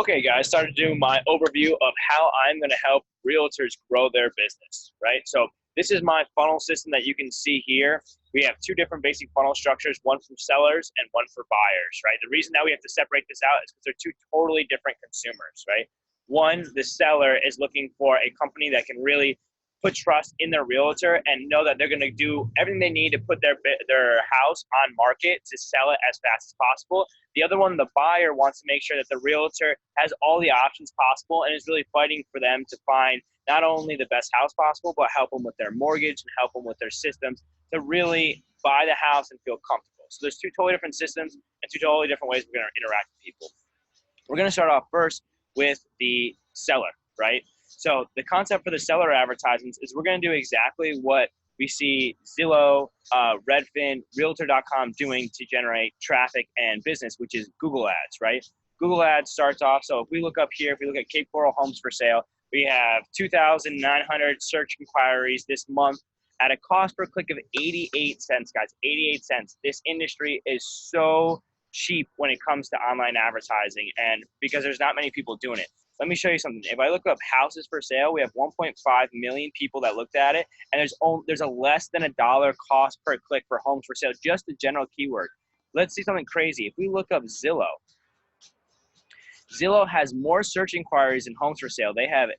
Okay, guys, started to do my overview of how I'm going to help realtors grow their business, right? So this is my funnel system that you can see here. We have two different basic funnel structures, one for sellers and one for buyers, right? The reason that we have to separate this out is because they're two totally different consumers, right? One, the seller is looking for a company that can really put trust in their realtor and know that they're going to do everything they need to put their house on market to sell it as fast as possible. The other one, the buyer, wants to make sure that the realtor has all the options possible and is really fighting for them to find not only the best house possible, but help them with their mortgage and help them with their systems to really buy the house and feel comfortable. So there's two totally different systems and two totally different ways we're going to interact with people. We're going to start off first with the seller, right? So the concept for the seller advertisements is we're going to do exactly what we see Zillow, Redfin, Realtor.com doing to generate traffic and business, which is Google Ads, right? Google Ads starts off, so if we look up here, if we look at Cape Coral Homes for Sale, we have 2,900 search inquiries this month at a cost per click of 88 cents, guys, 88 cents. This industry is so cheap when it comes to online advertising, and because there's not many people doing it. Let me show you something. If I look up houses for sale, we have 1.5 million people that looked at it, and there's a less than $1 cost per click for homes for sale, just the general keyword. Let's see something crazy. If we look up Zillow, Zillow has more search inquiries than homes for sale. They have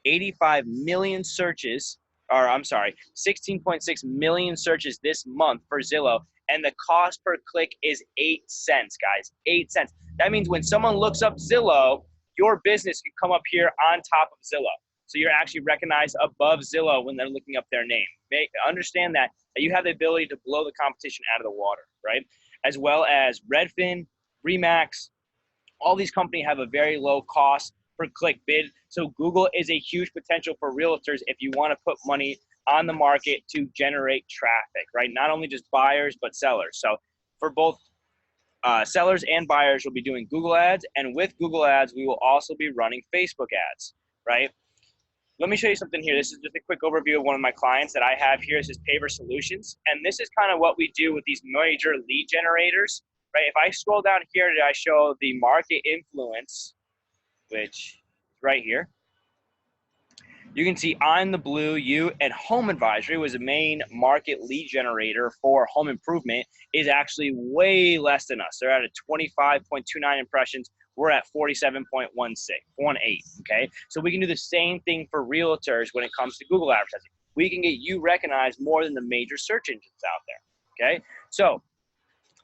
85 million searches, or I'm sorry, 16.6 million searches this month for Zillow, and the cost per click is 8 cents, guys, 8 cents. That means when someone looks up Zillow, your business can come up here on top of Zillow. So you're actually recognized above Zillow when they're looking up their name. Understand that you have the ability to blow the competition out of the water, right? As well as Redfin, Remax, all these companies have a very low cost per click bid. So Google is a huge potential for realtors if you want to put money on the market to generate traffic, right? Not only just buyers, but sellers. So for both sellers and buyers will be doing Google Ads, and with Google Ads, we will also be running Facebook ads, right? Let me show you something here. This is just a quick overview of one of my clients that I have here. This is Paver Solutions, and this is kind of what we do with these major lead generators, right? If I scroll down here, I show the market influence, which is right here. You can see I'm the blue, you, and Home Advisory was the main market lead generator for home improvement, is actually way less than us. They're at a 25.29 impressions. We're at 47.18, okay? So we can do the same thing for realtors when it comes to Google advertising. We can get you recognized more than the major search engines out there, okay? So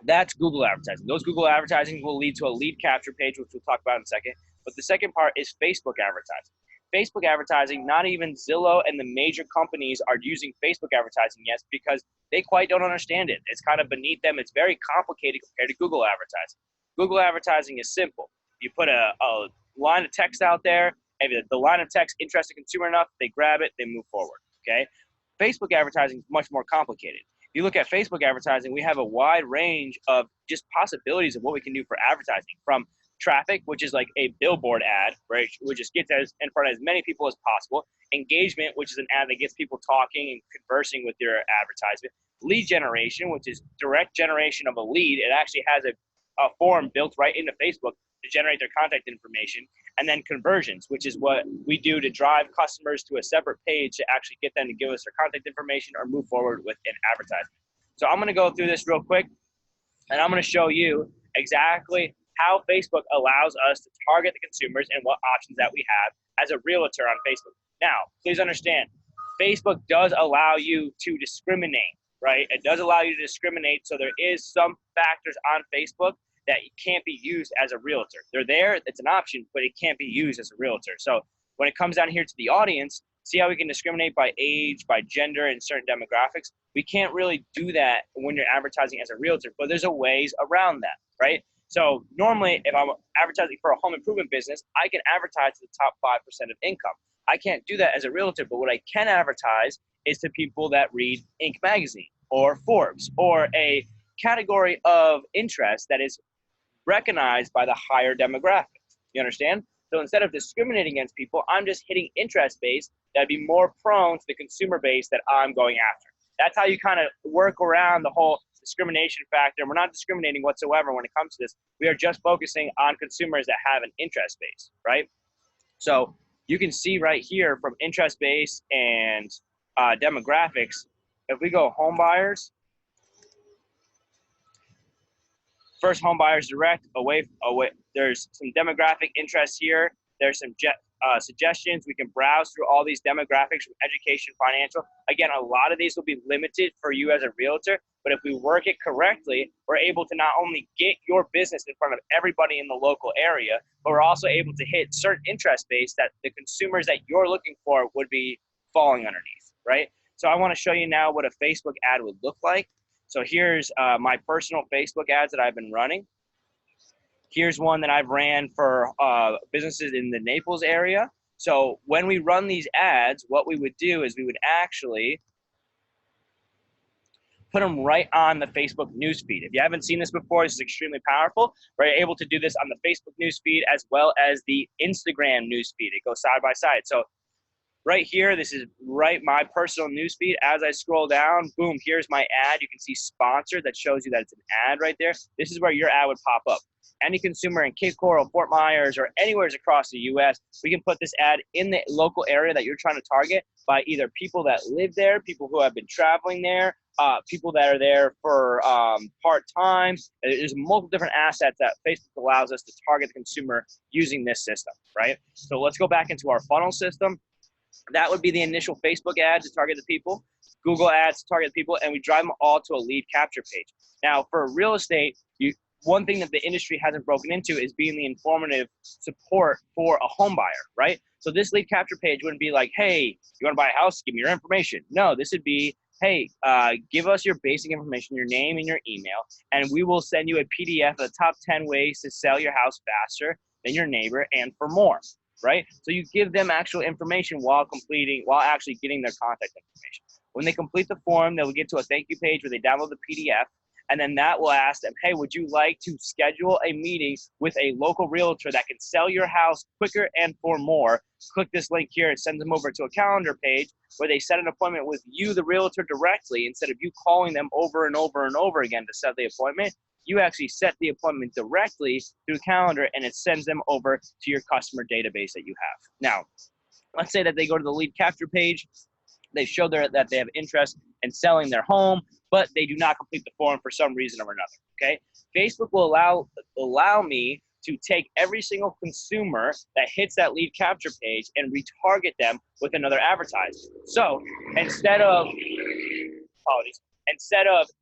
that's Google advertising. Those Google advertising will lead to a lead capture page, which we'll talk about in a second. But the second part is Facebook advertising. Facebook advertising, not even Zillow and the major companies are using Facebook advertising yet because they quite don't understand it. It's kind of beneath them. It's very complicated compared to Google advertising. Google advertising is simple. You put a line of text out there, and if the line of text interests the consumer enough, they grab it, they move forward, okay? Facebook advertising is much more complicated. If you look at Facebook advertising, we have a wide range of just possibilities of what we can do for advertising, from traffic, which is like a billboard ad, right, which just gets us in front of as many people as possible. Engagement, which is an ad that gets people talking and conversing with your advertisement. Lead generation, which is direct generation of a lead. It actually has a form built right into Facebook to generate their contact information. And then conversions, which is what we do to drive customers to a separate page to actually get them to give us their contact information or move forward with an advertisement. So I'm going to go through this real quick, and I'm going to show you exactly how Facebook allows us to target the consumers and what options that we have as a realtor on Facebook. Now, please understand, Facebook does allow you to discriminate, right? It does allow you to discriminate, so there is some factors on Facebook that can't be used as a realtor. They're there, it's an option, but it can't be used as a realtor. So when it comes down here to the audience, see how we can discriminate by age, by gender, and certain demographics? We can't really do that when you're advertising as a realtor, but there's a ways around that, right? So normally, if I'm advertising for a home improvement business, I can advertise to the top 5% of income. I can't do that as a realtor, but what I can advertise is to people that read Inc. magazine or Forbes or a category of interest that is recognized by the higher demographics. You understand? So instead of discriminating against people, I'm just hitting interest base that'd be more prone to the consumer base that I'm going after. That's how you kind of work around the whole discrimination factor. We're not discriminating whatsoever when it comes to this. We are just focusing on consumers that have an interest base, right? So you can see right here from interest base and demographics, if we go home buyers, first home buyers direct, away. There's some demographic interest here. There's some suggestions. We can browse through all these demographics from education, financial. Again, a lot of these will be limited for you as a realtor, but if we work it correctly, we're able to not only get your business in front of everybody in the local area, but we're also able to hit certain interest base that the consumers that you're looking for would be falling underneath, right? So I want to show you now what a Facebook ad would look like. So here's my personal Facebook ads that I've been running. Here's one that I've ran for businesses in the Naples area. So when we run these ads, what we would do is we would actually put them right on the Facebook newsfeed. If you haven't seen this before, this is extremely powerful. We're able to do this on the Facebook newsfeed as well as the Instagram newsfeed. It goes side by side. So right here, this is my personal newsfeed. As I scroll down, boom, here's my ad. You can see sponsored. That shows you that it's an ad right there. This is where your ad would pop up. Any consumer in Cape Coral, Fort Myers, or anywhere across the U.S., we can put this ad in the local area that you're trying to target by either people that live there, people who have been traveling there, people that are there for part-time. There's multiple different assets that Facebook allows us to target the consumer using this system, right? So let's go back into our funnel system. That would be the initial Facebook ad to target the people, Google ads to target the people, and we drive them all to a lead capture page. Now, for real estate, one thing that the industry hasn't broken into is being the informative support for a home buyer, right? So this lead capture page wouldn't be like, hey, you want to buy a house? Give me your information. No, this would be, hey, give us your basic information, your name and your email, and we will send you a PDF of the top 10 ways to sell your house faster than your neighbor and for more, right? So you give them actual information while actually getting their contact information. When they complete the form, they'll get to a thank you page where they download the PDF, and then that will ask them, hey, would you like to schedule a meeting with a local realtor that can sell your house quicker and for more? Click this link here. It sends them over to a calendar page where they set an appointment with you, the realtor, directly. Instead of you calling them over and over and over again to set the appointment, you actually set the appointment directly through calendar, and it sends them over to your customer database that you have. Now, let's say that they go to the lead capture page. They show that they have interest in selling their home, but they do not complete the form for some reason or another, okay? Facebook will allow me to take every single consumer that hits that lead capture page and retarget them with another advertisement. So instead of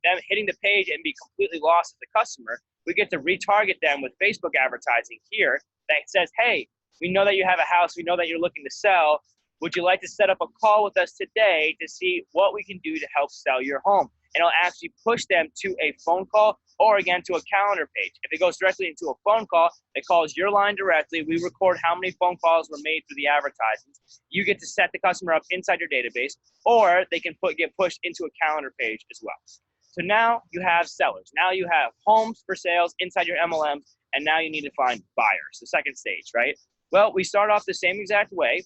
them hitting the page and be completely lost as a customer, we get to retarget them with Facebook advertising here that says, hey, we know that you have a house, we know that you're looking to sell. Would you like to set up a call with us today to see what we can do to help sell your home? And it'll actually push them to a phone call or, again, to a calendar page. If it goes directly into a phone call, it calls your line directly. We record how many phone calls were made through the advertisements. You get to set the customer up inside your database, or they can get pushed into a calendar page as well. So now you have sellers. Now you have homes for sales inside your MLM, and now you need to find buyers, the second stage, right? Well, we start off the same exact way.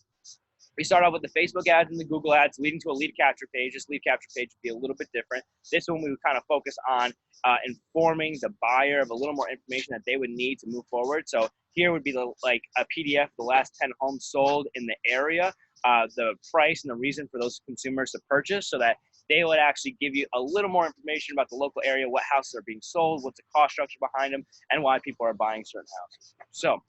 We start off with the Facebook ads and the Google ads leading to a lead capture page. This lead capture page would be a little bit different. This one we would kind of focus on informing the buyer of a little more information that they would need to move forward. So here would be like a PDF of the last 10 homes sold in the area, the price and the reason for those consumers to purchase, so that they would actually give you a little more information about the local area, what houses are being sold, what's the cost structure behind them, and why people are buying certain houses. So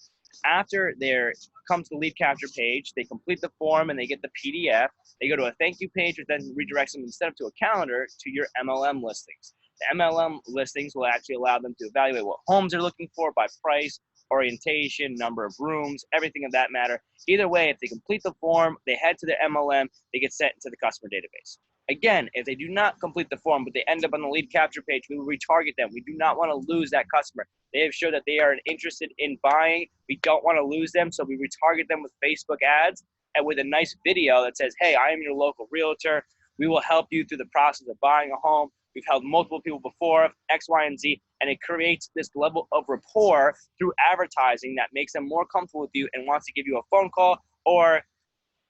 after there comes the lead capture page, they complete the form and they get the PDF. They go to a thank you page, which then redirects them instead of to a calendar to your MLM listings. The MLM listings will actually allow them to evaluate what homes they're looking for by price, orientation, number of rooms, everything of that matter. Either way, if they complete the form, they head to the MLM, they get sent into the customer database. Again, if they do not complete the form, but they end up on the lead capture page, we will retarget them. We do not want to lose that customer. They have showed that they are interested in buying. We don't want to lose them, so we retarget them with Facebook ads and with a nice video that says, hey, I am your local realtor. We will help you through the process of buying a home. We've helped multiple people before, X, Y, and Z, and it creates this level of rapport through advertising that makes them more comfortable with you and wants to give you a phone call or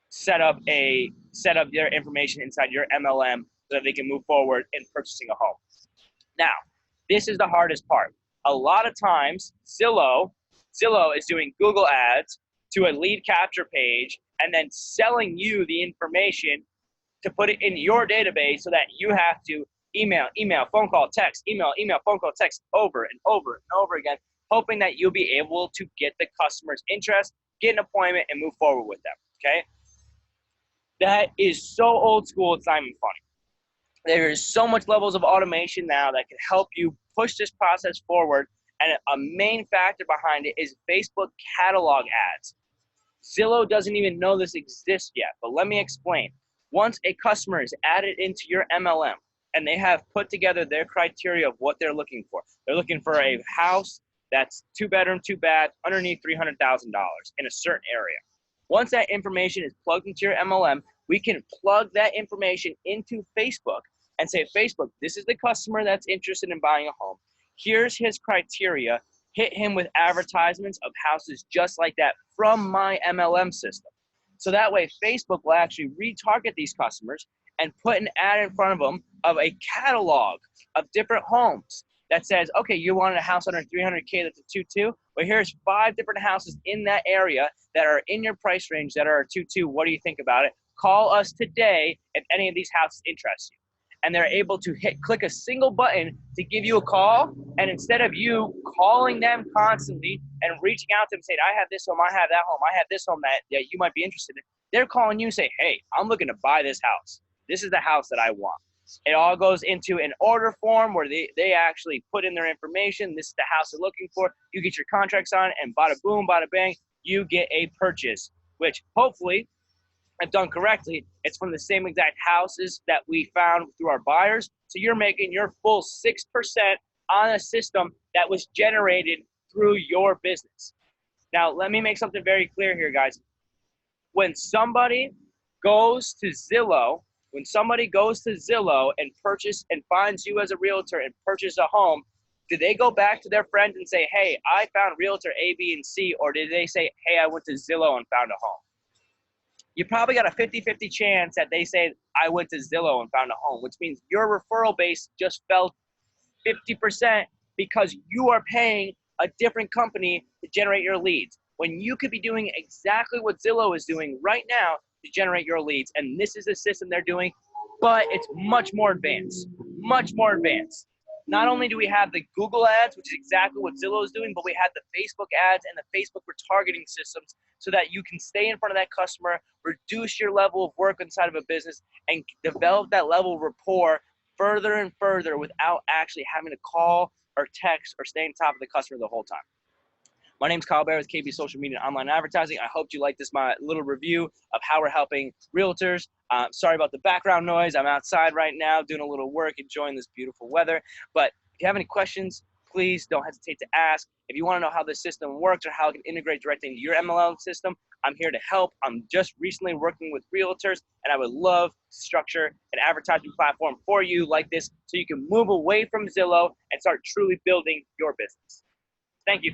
set up their information inside your MLM so that they can move forward in purchasing a home. Now, this is the hardest part. A lot of times, Zillow is doing Google ads to a lead capture page and then selling you the information to put it in your database so that you have to email, phone call, text, email, phone call, text over and over and over again, hoping that you'll be able to get the customer's interest, get an appointment, and move forward with them, okay? That is so old school, it's not even funny. There is so much levels of automation now that can help you push this process forward, and a main factor behind it is Facebook catalog ads. Zillow doesn't even know this exists yet, but let me explain. Once a customer is added into your MLM and they have put together their criteria of what they're looking for, they're looking for a house that's 2-bedroom, 2-bath, underneath $300,000 in a certain area. Once that information is plugged into your MLM, we can plug that information into Facebook and say, Facebook, this is the customer that's interested in buying a home. Here's his criteria. Hit him with advertisements of houses just like that from my MLM system. So that way Facebook will actually retarget these customers and put an ad in front of them of a catalog of different homes that says, okay, you wanted a house under 300K that's a 2.2? Well, here's 5 different houses in that area that are in your price range that are a 2.2. What do you think about it? Call us today if any of these houses interest you. And they're able to click a single button to give you a call. And instead of you calling them constantly and reaching out to them saying, I have this home, I have that home, I have this home that you might be interested in, they're calling you and say, hey, I'm looking to buy this house. This is the house that I want. It all goes into an order form where they actually put in their information. This is the house they're looking for. You get your contracts on it, and bada boom, bada bang, you get a purchase, which hopefully, if done correctly, it's from the same exact houses that we found through our buyers. So you're making your full 6% on a system that was generated through your business. Now, let me make something very clear here, guys. When somebody goes to Zillow, and purchase and finds you as a realtor and purchase a home, do they go back to their friends and say, hey, I found realtor A, B, and C, or did they say, hey, I went to Zillow and found a home? You probably got a 50-50 chance that they say, I went to Zillow and found a home, which means your referral base just fell 50% because you are paying a different company to generate your leads, when you could be doing exactly what Zillow is doing right now to generate your leads. And this is the system they're doing, but it's much more advanced, much more advanced. Not only do we have the Google ads, which is exactly what Zillow is doing, but we have the Facebook ads and the Facebook retargeting systems so that you can stay in front of that customer, reduce your level of work inside of a business, and develop that level of rapport further and further without actually having to call or text or stay on top of the customer the whole time. My name is Kyle Bear with KB Social Media and Online Advertising. I hope you like this, my little review of how we're helping realtors. Sorry about the background noise. I'm outside right now doing a little work, enjoying this beautiful weather. But if you have any questions, please don't hesitate to ask. If you want to know how this system works or how it can integrate directly into your MLM system, I'm here to help. I'm just recently working with realtors, and I would love to structure an advertising platform for you like this so you can move away from Zillow and start truly building your business. Thank you.